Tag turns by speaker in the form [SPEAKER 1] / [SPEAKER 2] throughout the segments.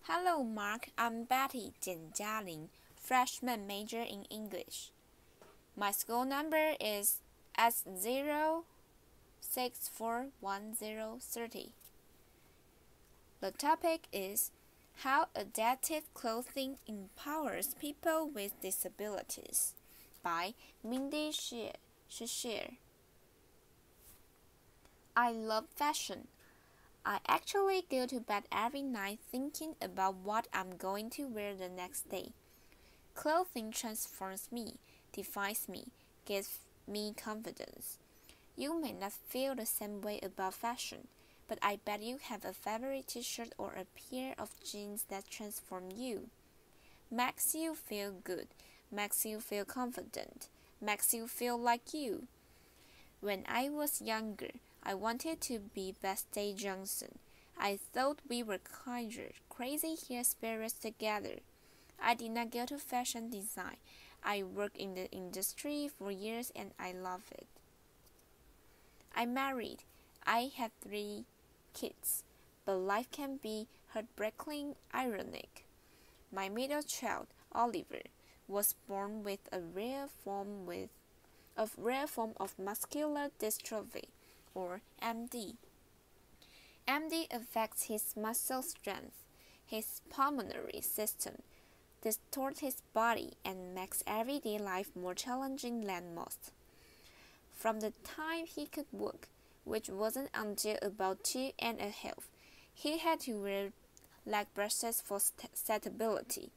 [SPEAKER 1] Hello, Mark. I'm Betty Jian freshman major in English. My school number is S0641030. The topic is How Adaptive Clothing Empowers People with Disabilities by Mindy Scheier. I love fashion. I actually go to bed every night thinking about what I'm going to wear the next day. Clothing transforms me, defines me, gives me confidence. You may not feel the same way about fashion, but I bet you have a favorite t-shirt or a pair of jeans that transform you. Makes you feel good, makes you feel confident, makes you feel like you. When I was younger, I wanted to be Bestie Johnson. I thought we were kinder, crazy hair spirits together. I did not go to fashion design. I worked in the industry for years and I love it. I married. I had 3 kids, but life can be heartbreakingly ironic. My middle child, Oliver, was born with a rare form of muscular dystrophy, or MD. MD affects his muscle strength, his pulmonary system, distorts his body, and makes everyday life more challenging than most. From the time he could walk, which wasn't until about 2.5, he had to wear leg braces for stability.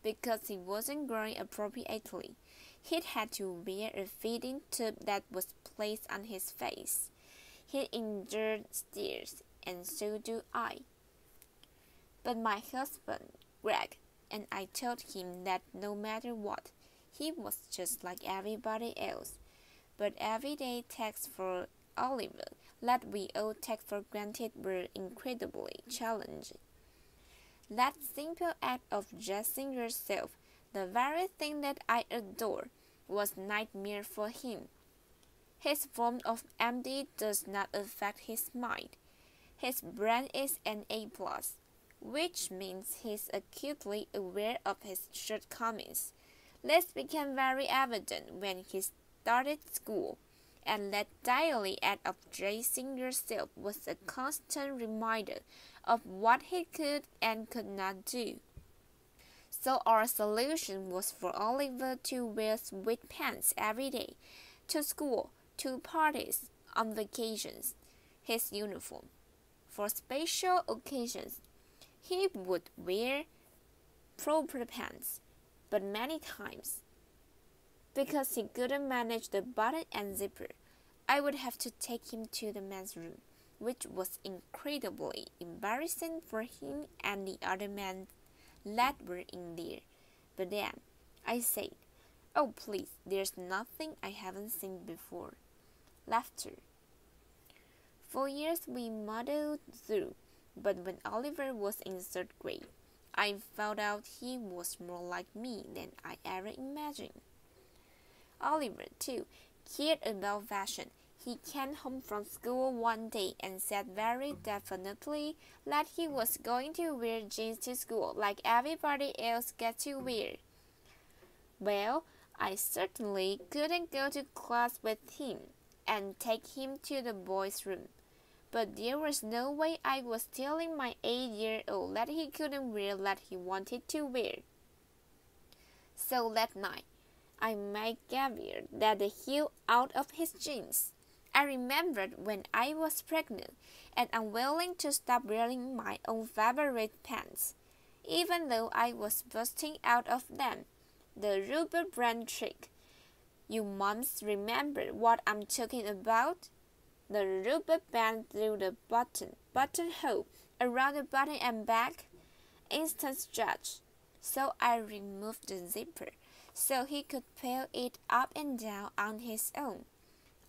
[SPEAKER 1] Because he wasn't growing appropriately, he had to wear a feeding tube that was placed on his face. He endured stares, and so do I. But my husband, Greg, and I told him that no matter what, he was just like everybody else. But everyday tasks for Oliver that we all take for granted were incredibly challenging. That simple act of dressing yourself, the very thing that I adore, was nightmare for him. His form of MD does not affect his mind. His brain is an A+, which means he's acutely aware of his shortcomings. This became very evident when he started school, and that daily act of dressing yourself was a constant reminder of what he could and could not do. So our solution was for Oliver to wear sweatpants every day, to school, to parties, on vacations, his uniform. For special occasions, he would wear proper pants, but many times, because he couldn't manage the button and zipper, I would have to take him to the men's room, which was incredibly embarrassing for him and the other men that were in there. But then I said, "Oh, please, there's nothing I haven't seen before." Laughter. For years we muddled through, but when Oliver was in 3rd grade, I found out he was more like me than I ever imagined. Oliver, too, cared about fashion. He came home from school one day and said very definitely that he was going to wear jeans to school like everybody else gets to wear. Well, I certainly couldn't go to class with him and take him to the boys' room, but there was no way I was telling my 8-year-old that he couldn't wear what he wanted to wear. So that night, I made Gabriel get the heel out of his jeans. I remembered when I was pregnant and unwilling to stop wearing my own favorite pants, even though I was busting out of them. The rubber brand trick. You moms remember what I'm talking about? The rubber band through the buttonhole, around the button and back. Instant stretch. So I removed the zipper, so he could pull it up and down on his own.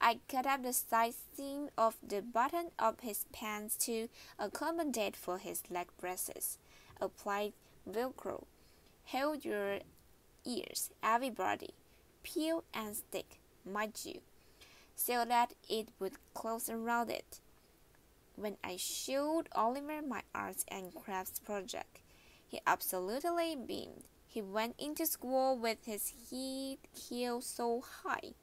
[SPEAKER 1] I cut up the side seam of the button of his pants to accommodate for his leg braces. Applied Velcro. Hold your ears, everybody. Peel and stick, mind you, so that it would close around it. When I showed Oliver my arts and crafts project, He absolutely beamed. He went into school with his head held so high.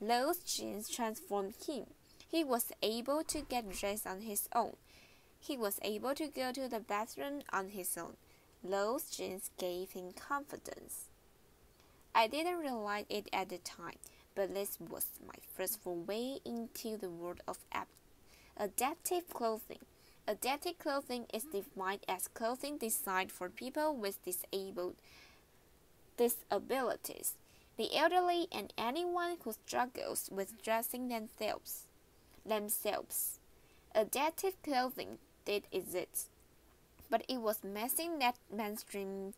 [SPEAKER 1] Those jeans transformed him. He was able to get dressed on his own. He was able to go to the bathroom on his own. Those jeans gave him confidence. I didn't realize it at the time, but this was my first foray into the world of adaptive clothing. Adaptive clothing is defined as clothing designed for people with disabilities, the elderly, and anyone who struggles with dressing themselves. Adaptive clothing did exist, but it was missing that mainstream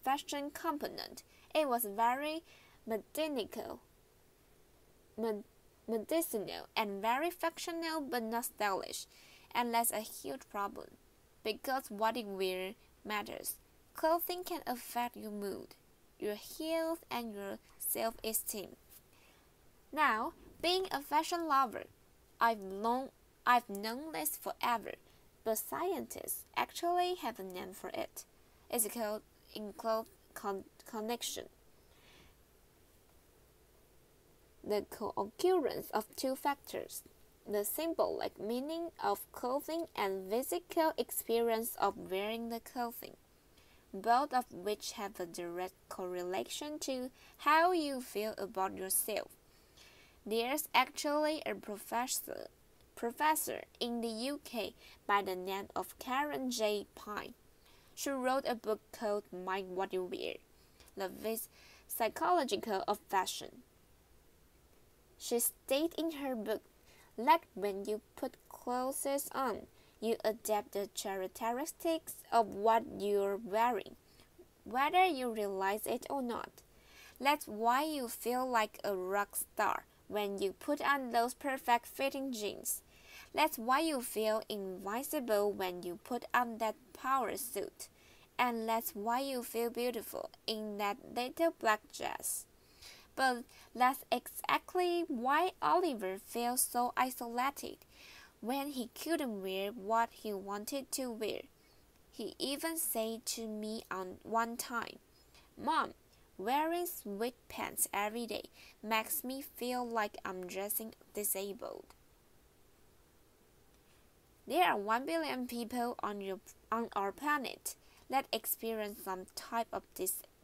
[SPEAKER 1] fashion component. It was very medicinal and very functional but not stylish, and that's a huge problem, because what you wear matters. Clothing can affect your mood, your health, and your self-esteem. Now, being a fashion lover, I've known this forever, but scientists actually have a name for it. It's called in-cloth connection. The co-occurrence of two factors, the symbolic meaning of clothing and physical experience of wearing the clothing, both of which have a direct correlation to how you feel about yourself. There's actually a professor in the UK by the name of Karen J. Pine. She wrote a book called Mind What You Wear, The Psychological of Fashion. She stated in her book that when you put clothes on, you adapt the characteristics of what you're wearing, whether you realize it or not. That's why you feel like a rock star when you put on those perfect fitting jeans. That's why you feel invincible when you put on that power suit. And that's why you feel beautiful in that little black dress. But that's exactly why Oliver felt so isolated when he couldn't wear what he wanted to wear. He even said to me on one time, "Mom, wearing sweatpants every day makes me feel like I'm dressing disabled." There are 1 billion people on our planet that experience some type of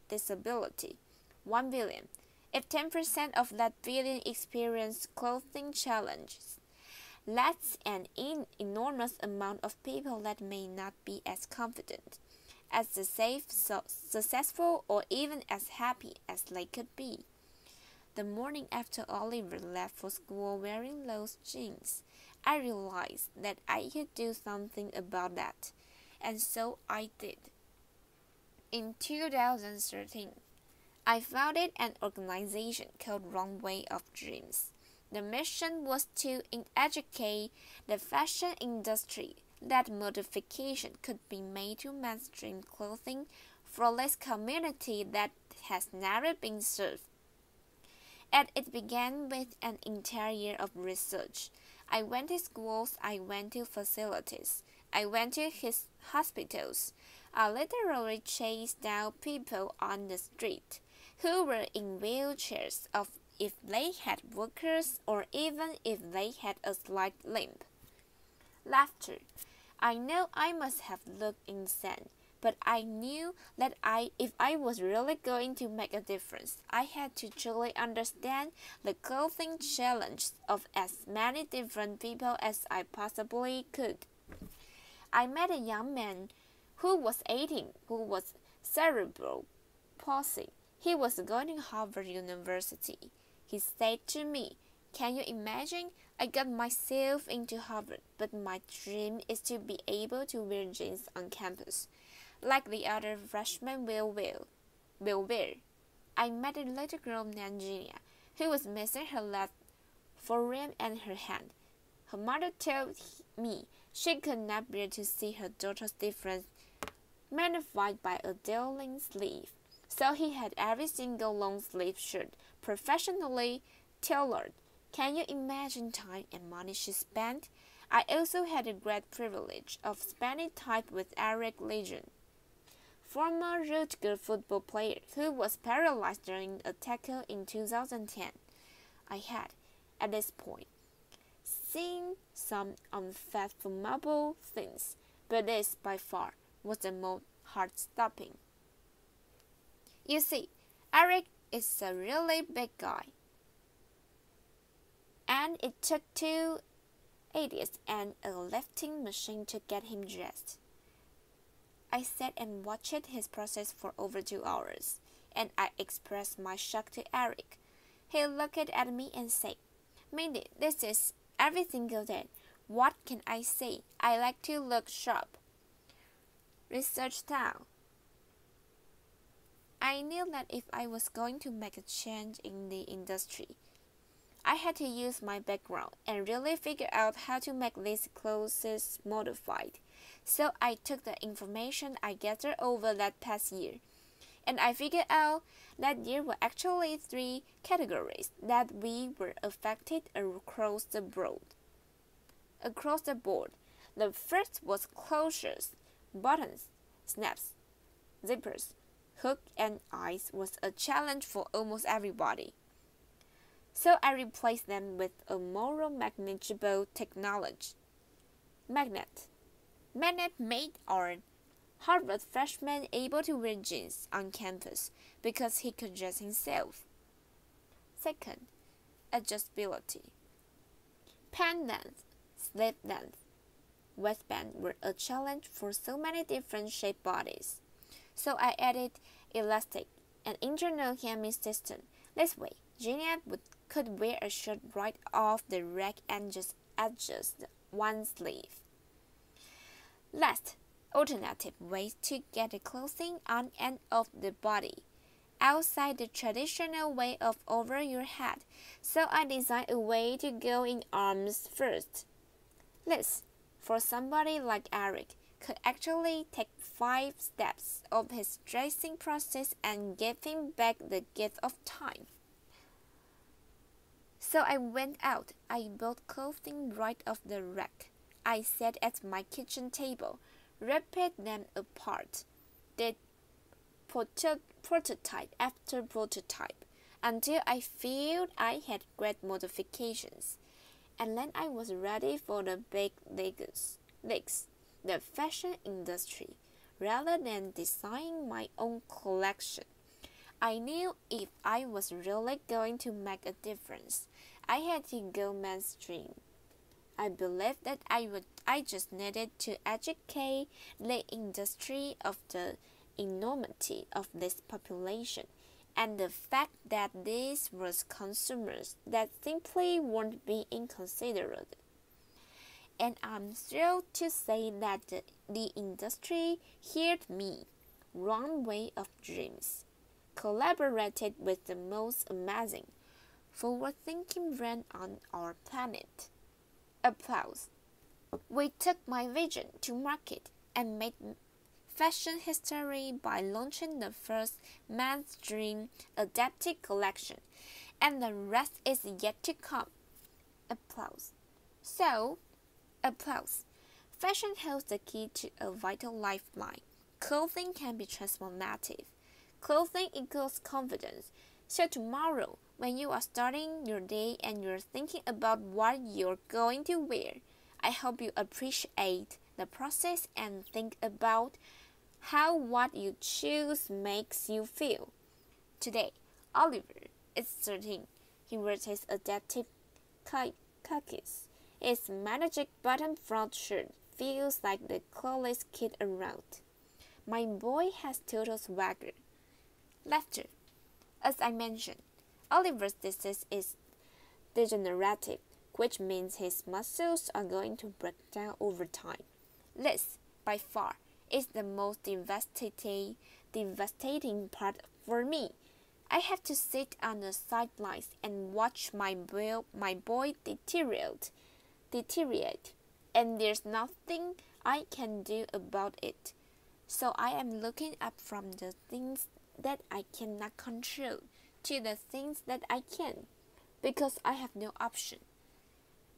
[SPEAKER 1] disability. 1 billion. If 10% of that billion experience clothing challenges, that's an enormous amount of people that may not be as confident, as successful, or even as happy as they could be. The morning after Oliver left for school wearing those jeans, I realized that I could do something about that, and so I did. In 2013, I founded an organization called Runway of Dreams. The mission was to educate the fashion industry that modification could be made to mainstream clothing for this community that has never been served. And it began with an entire year of research. I went to schools, I went to facilities, I went to hospitals. I literally chased down people on the street who were in wheelchairs if they had walkers or even if they had a slight limp. Laughter. I know I must have looked insane, but I knew that if I was really going to make a difference, I had to truly understand the clothing challenge of as many different people as I possibly could. I met a young man who was 18, who was cerebral palsy. He was going to Harvard University. He said to me, "Can you imagine? I got myself into Harvard, but my dream is to be able to wear jeans on campus, like the other freshmen will wear." I met a little girl named Gina, who was missing her left forearm and her hand. Her mother told me she could not bear to see her daughter's difference magnified by a darling sleeve. So he had every single long-sleeve shirt professionally tailored. Can you imagine time and money she spent? I also had the great privilege of spending time with Eric Legend, former Rutger football player who was paralyzed during a tackle in 2010. I had, at this point, seen some unfathomable things, but this by far was the most heart-stopping. You see, Eric is a really big guy, and it took 2 idiots and a lifting machine to get him dressed. I sat and watched his process for over 2 hours, and I expressed my shock to Eric. He looked at me and said, "Mindy, this is every single day. What can I say? I like to look sharp." Research style. I knew that if I was going to make a change in the industry, I had to use my background and really figure out how to make these clothes modified. So I took the information I gathered over that past year, and I figured out that there were actually 3 categories that we were affected across the board. The first was closures, buttons, snaps, zippers. Hook and eyes was a challenge for almost everybody. So I replaced them with a more manageable technology. Magnet made our Harvard freshman able to wear jeans on campus because he could dress himself. Second, adjustability. Pant length, sleeve length, waistband were a challenge for so many different shaped bodies. So I added elastic and internal hemming system. This way, Jeanette could wear a shirt right off the rack and just adjust one sleeve. Last, alternative ways to get the clothing on and off the body, outside the traditional way of over your head. So I designed a way to go in arms first. This, for somebody like Eric, could actually take 5 steps of his dressing process and give him back the gift of time. So I went out. I bought clothing right off the rack. I sat at my kitchen table, ripped them apart, did prototype after prototype, until I felt I had great modifications. And then I was ready for the big leagues, the fashion industry, rather than designing my own collection. I knew if I was really going to make a difference, I had to go mainstream. I believed that I just needed to educate the industry of the enormity of this population and the fact that these were consumers that simply weren't being considered. And I'm thrilled to say that the industry heard me, Runway of Dreams, collaborated with the most amazing, forward-thinking brand on our planet. Applause. We took my vision to market and made fashion history by launching the first mainstream adapted collection, and the rest is yet to come. Applause. So, applause. Fashion holds the key to a vital lifeline. Clothing can be transformative. Clothing equals confidence. So tomorrow, when you are starting your day and you're thinking about what you're going to wear, I hope you appreciate the process and think about how what you choose makes you feel. Today, Oliver is 13. He wears his adaptive khakis. His magic button-front shirt feels like the coolest kid around. My boy has total swagger. Laughter. As I mentioned, Oliver's disease is degenerative, which means his muscles are going to break down over time. This, by far, is the most devastating part for me. I have to sit on the sidelines and watch my boy deteriorate, and there's nothing I can do about it. So I am looking up from the things that I cannot control to the things that I can, because I have no option.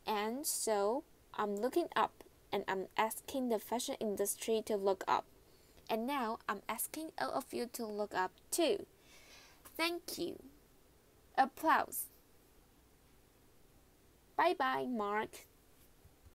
[SPEAKER 1] And so I'm looking up, and I'm asking the fashion industry to look up. And now I'm asking all of you to look up too. Thank you. Applause. Bye bye, Mark.